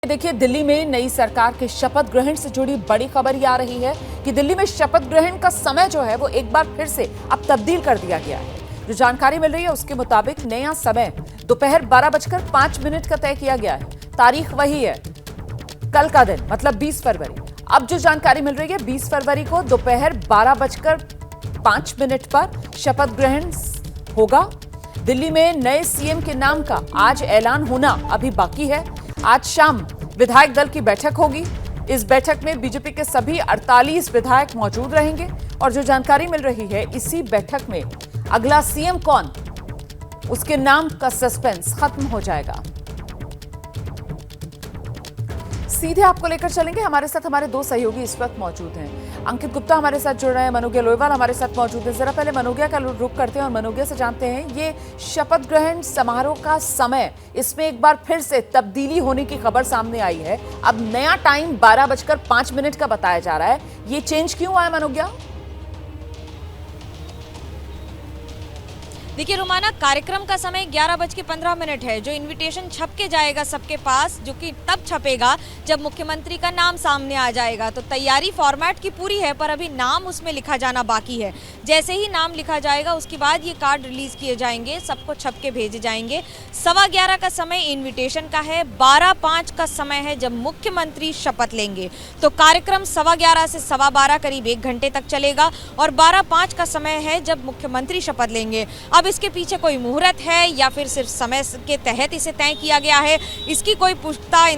देखिए, दिल्ली में नई सरकार के शपथ ग्रहण से जुड़ी बड़ी खबर ये आ रही है कि दिल्ली में शपथ ग्रहण का समय जो है वो एक बार फिर से अब तब्दील कर दिया गया है। जो जानकारी मिल रही है उसके मुताबिक नया समय दोपहर 12:05 का तय किया गया है। तारीख वही है, कल का दिन मतलब 20 फरवरी। अब जो जानकारी मिल रही है 20 फरवरी को दोपहर 12:05 पर शपथ ग्रहण होगा। दिल्ली में नए सीएम के नाम का आज ऐलान होना अभी बाकी है। आज शाम विधायक दल की बैठक होगी। इस बैठक में बीजेपी के सभी 48 विधायक मौजूद रहेंगे और जो जानकारी मिल रही है इसी बैठक में अगला सीएम कौन, उसके नाम का सस्पेंस खत्म हो जाएगा। सीधे आपको लेकर चलेंगे, हमारे साथ हमारे दो सहयोगी इस वक्त मौजूद हैं। अंकित गुप्ता हमारे साथ जुड़ रहे हैं, मनोगिया लोईवाल हमारे साथ मौजूद है। जरा पहले मनोगिया का रुख करते हैं और मनोगिया से जानते हैं ये शपथ ग्रहण समारोह का समय, इसमें एक बार फिर से तब्दीली होने की खबर सामने आई है। अब नया टाइम 12:05 का बताया जा रहा है, ये चेंज क्यों आया मनोगिया? देखिए रुमाना, कार्यक्रम का समय 11:15 है। जो इनविटेशन छप के जाएगा सबके पास, जो कि तब छपेगा जब मुख्यमंत्री का नाम सामने आ जाएगा। तो तैयारी फॉर्मेट की पूरी है, पर अभी नाम उसमें लिखा जाना बाकी है। जैसे ही नाम लिखा जाएगा उसके बाद ये कार्ड रिलीज किए जाएंगे, सबको छप के भेजे जाएंगे। 11:15 का समय इन्विटेशन का है, 12:05 का समय है जब मुख्यमंत्री शपथ लेंगे। तो कार्यक्रम 11:15 से 12:15 करीब 1 घंटे तक चलेगा और 12:05 का समय है जब मुख्यमंत्री शपथ लेंगे। अब इसके पीछे कोई मुहूर्त है या फिर सिर्फ समय के तहत इसे तय किया गया है, इसकी कोई पुख्ता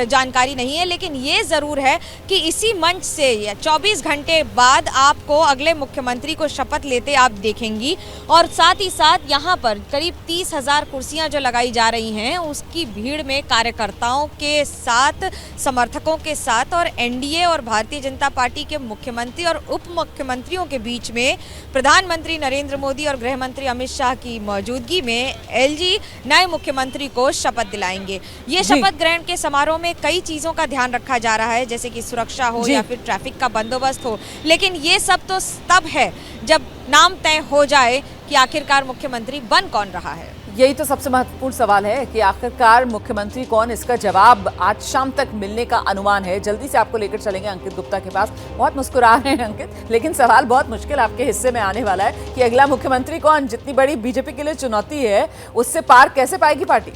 जानकारी नहीं है। लेकिन ये जरूर है कि इसी मंच से 24 घंटे बाद आपको अगले मुख्यमंत्री को शपथ लेते आप देखेंगी। और साथ ही साथ यहाँ पर करीब 30,000 कुर्सियां जो लगाई जा रही हैं, उसकी भीड़ में कार्यकर्ताओं के साथ, समर्थकों के साथ और एनडीए और भारतीय जनता पार्टी के मुख्यमंत्री और उप मुख्यमंत्रियों के बीच में प्रधानमंत्री नरेंद्र मोदी और गृह मंत्री अमित शाह की मौजूदगी में एलजी नए मुख्यमंत्री को शपथ दिलाएंगे। ये शपथ ग्रहण के समारोह में कई चीजों का ध्यान रखा जा रहा है, जैसे कि सुरक्षा हो या फिर ट्रैफिक का बंदोबस्त हो। लेकिन ये सब तो तब है जब नाम तय हो जाए कि आखिरकार मुख्यमंत्री बन कौन रहा है। यही तो सबसे महत्वपूर्ण सवाल है कि आखिरकार मुख्यमंत्री कौन, इसका जवाब आज शाम तक मिलने का अनुमान है। जल्दी से आपको लेकर चलेंगे अंकित गुप्ता के पास। बहुत मुस्कुरा रहे हैं अंकित, लेकिन सवाल बहुत मुश्किल आपके हिस्से में आने वाला है कि अगला मुख्यमंत्री कौन। जितनी बड़ी बीजेपी के लिए चुनौती है, उससे पार कैसे पाएगी पार्टी?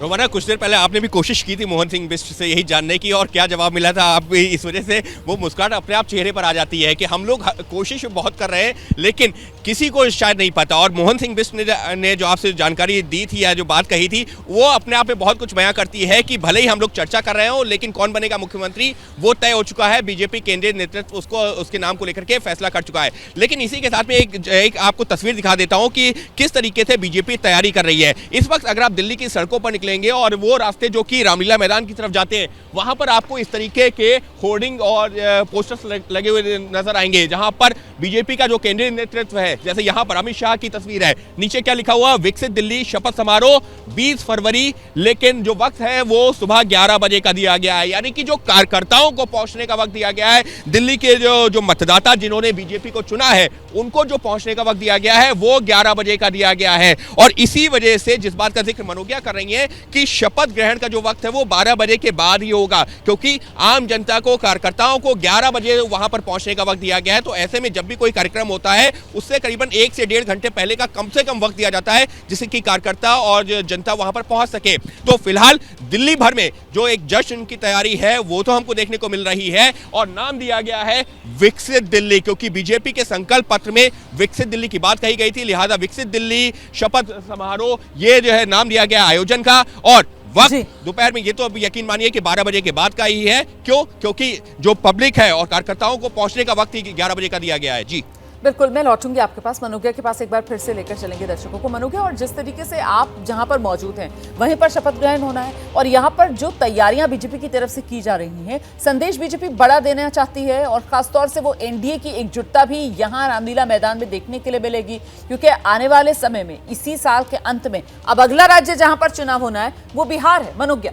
रोमाना, कुछ देर पहले आपने भी कोशिश की थी मोहन सिंह बिष्ट से यही जानने की, और क्या जवाब मिला था? आप इस वजह से वो मुस्कुराहट अपने आप चेहरे पर आ जाती है कि हम लोग कोशिश बहुत कर रहे हैं लेकिन किसी को शायद नहीं पता। और मोहन सिंह बिष्ट ने जो आपसे जानकारी दी थी या जो बात कही थी, वो अपने आप में बहुत कुछ बयां करती है कि भले ही हम लोग चर्चा कर रहे हो लेकिन कौन बनेगा मुख्यमंत्री वो तय हो चुका है। बीजेपी केंद्रीय नेतृत्व उसको, उसके नाम को लेकर के फैसला कर चुका है। लेकिन इसी के साथ में एक आपको तस्वीर दिखा देता हूँ कि किस तरीके से बीजेपी तैयारी कर रही है। इस वक्त अगर आप दिल्ली की सड़कों पर और वो रास्ते जो कि रामलीला मैदान की तरफ जाते हैं, वहां पर आपको इस तरीके के होर्डिंग और पोस्टर्स लगे हुए नजर आएंगे, जहां पर बीजेपी का जो केंद्रीय नेतृत्व है, जैसे यहां पर अमित शाह की तस्वीर है, नीचे क्या लिखा हुआ, विकसित दिल्ली शपथ समारोह 20 फरवरी। लेकिन जो वक्त है वो सुबह 11 बजे का दिया गया है, यानी कि जो कार्यकर्ताओं को पहुंचने का वक्त दिया गया है, दिल्ली के जो मतदाता जिन्होंने बीजेपी को चुना है उनको जो पहुंचने का वक्त दिया गया है वो 11 बजे का दिया गया है। और इसी वजह से जिस बात का जिक्र मनोगिया कर रही है कि शपथ ग्रहण का जो वक्त है वो 12 बजे के बाद ही होगा, क्योंकि आम जनता को, कार्यकर्ताओं को 11 बजे वहां पर पहुंचने का वक्त दिया गया है। तो ऐसे में जब भी कोई कार्यक्रम होता है उससे करीबन 1 से 1.5 घंटे पहले का कम से कम वक्त दिया जाता है, जिससे कि कार्यकर्ता और जनता वहां पर पहुंच सके। तो फिलहाल दिल्ली भर में जो एक जश्न की तैयारी है वो तो हमको देखने को मिल रही है, और नाम दिया गया है विकसित दिल्ली, क्योंकि बीजेपी के संकल्प पत्र में विकसित दिल्ली की बात कही गई थी। लिहाजा विकसित दिल्ली शपथ समारोह ये जो है नाम दिया गया आयोजन का। और वक्त दोपहर में, ये तो अब यकीन मानिए कि 12 बजे के बाद का ही है। क्यों? क्योंकि जो पब्लिक है और कार्यकर्ताओं को पहुंचने का वक्त ही 11 बजे का दिया गया है। जी बिल्कुल, मैं लौटूंगी आपके पास, मनोगिया के पास एक बार फिर से लेकर चलेंगे दर्शकों को। मनोगिया, और जिस तरीके से आप जहां पर मौजूद हैं वहीं पर शपथ ग्रहण होना है, और यहां पर जो तैयारियां बीजेपी की तरफ से की जा रही हैं, संदेश बीजेपी बड़ा देना चाहती है और खासतौर से वो एनडीए की एकजुटता भी यहां रामलीला मैदान में देखने के लिए मिलेगी, क्योंकि आने वाले समय में, इसी साल के अंत में, अब अगला राज्य जहां पर चुनाव होना है वो बिहार है। मनोगिया,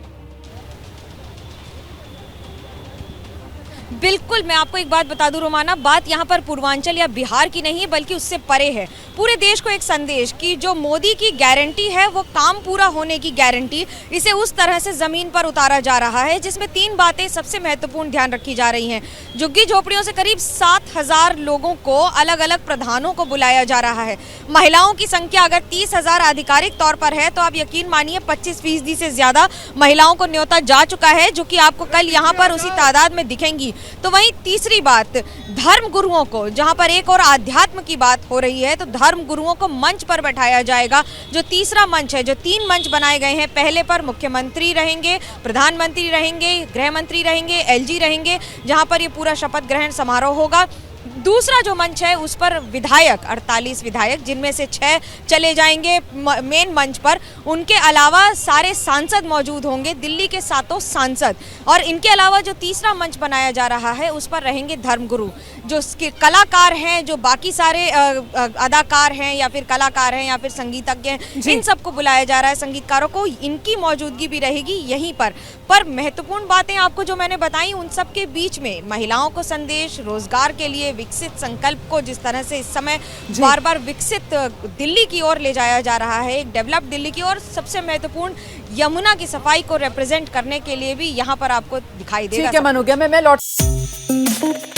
बिल्कुल, मैं आपको एक बात बता दूं रोमाना, बात यहाँ पर पूर्वांचल या बिहार की नहीं है बल्कि उससे परे है। पूरे देश को एक संदेश कि जो मोदी की गारंटी है वो काम पूरा होने की गारंटी, इसे उस तरह से जमीन पर उतारा जा रहा है जिसमें 3 बातें सबसे महत्वपूर्ण ध्यान रखी जा रही हैं। झुग्गी झोपड़ियों से करीब 7,000 लोगों को अलग अलग प्रधानों को बुलाया जा रहा है। महिलाओं की संख्या अगर 30,000 आधिकारिक तौर पर है तो आप यकीन मानिए 25% से ज्यादा महिलाओं को न्योता जा चुका है, जो कि आपको कल यहाँ पर उसी तादाद में दिखेंगी। तो वहीं तीसरी बात, धर्म गुरुओं को, जहां पर एक और आध्यात्म की बात हो रही है, तो धर्म गुरुओं को मंच पर बैठाया जाएगा। जो तीसरा मंच है, जो 3 मंच बनाए गए हैं, पहले पर मुख्यमंत्री रहेंगे, प्रधानमंत्री रहेंगे, गृह मंत्री रहेंगे, एलजी रहेंगे, जहां पर ये पूरा शपथ ग्रहण समारोह होगा। दूसरा जो मंच है उस पर विधायक, 48 विधायक, जिनमें से 6 चले जाएंगे मेन मंच पर। उनके अलावा सारे सांसद मौजूद होंगे, दिल्ली के 7 सांसद। और इनके अलावा जो तीसरा मंच बनाया जा रहा है उस पर रहेंगे धर्मगुरु, जो कलाकार हैं, जो बाकी सारे अदाकार हैं या फिर कलाकार हैं या फिर संगीतज्ञ हैं, इन सबको बुलाया जा रहा है, संगीतकारों को। इनकी मौजूदगी भी रहेगी यहीं पर महत्वपूर्ण बातें आपको जो मैंने बताई, उन सब के बीच में महिलाओं को संदेश, रोजगार के लिए विकसित संकल्प को जिस तरह से इस समय बार बार विकसित दिल्ली की ओर ले जाया जा रहा है, एक डेवलप्ड दिल्ली की ओर, सबसे महत्वपूर्ण यमुना की सफाई को रिप्रेजेंट करने के लिए भी यहाँ पर आपको दिखाई देगा। ठीक है मनोज्ञा, मैं लौट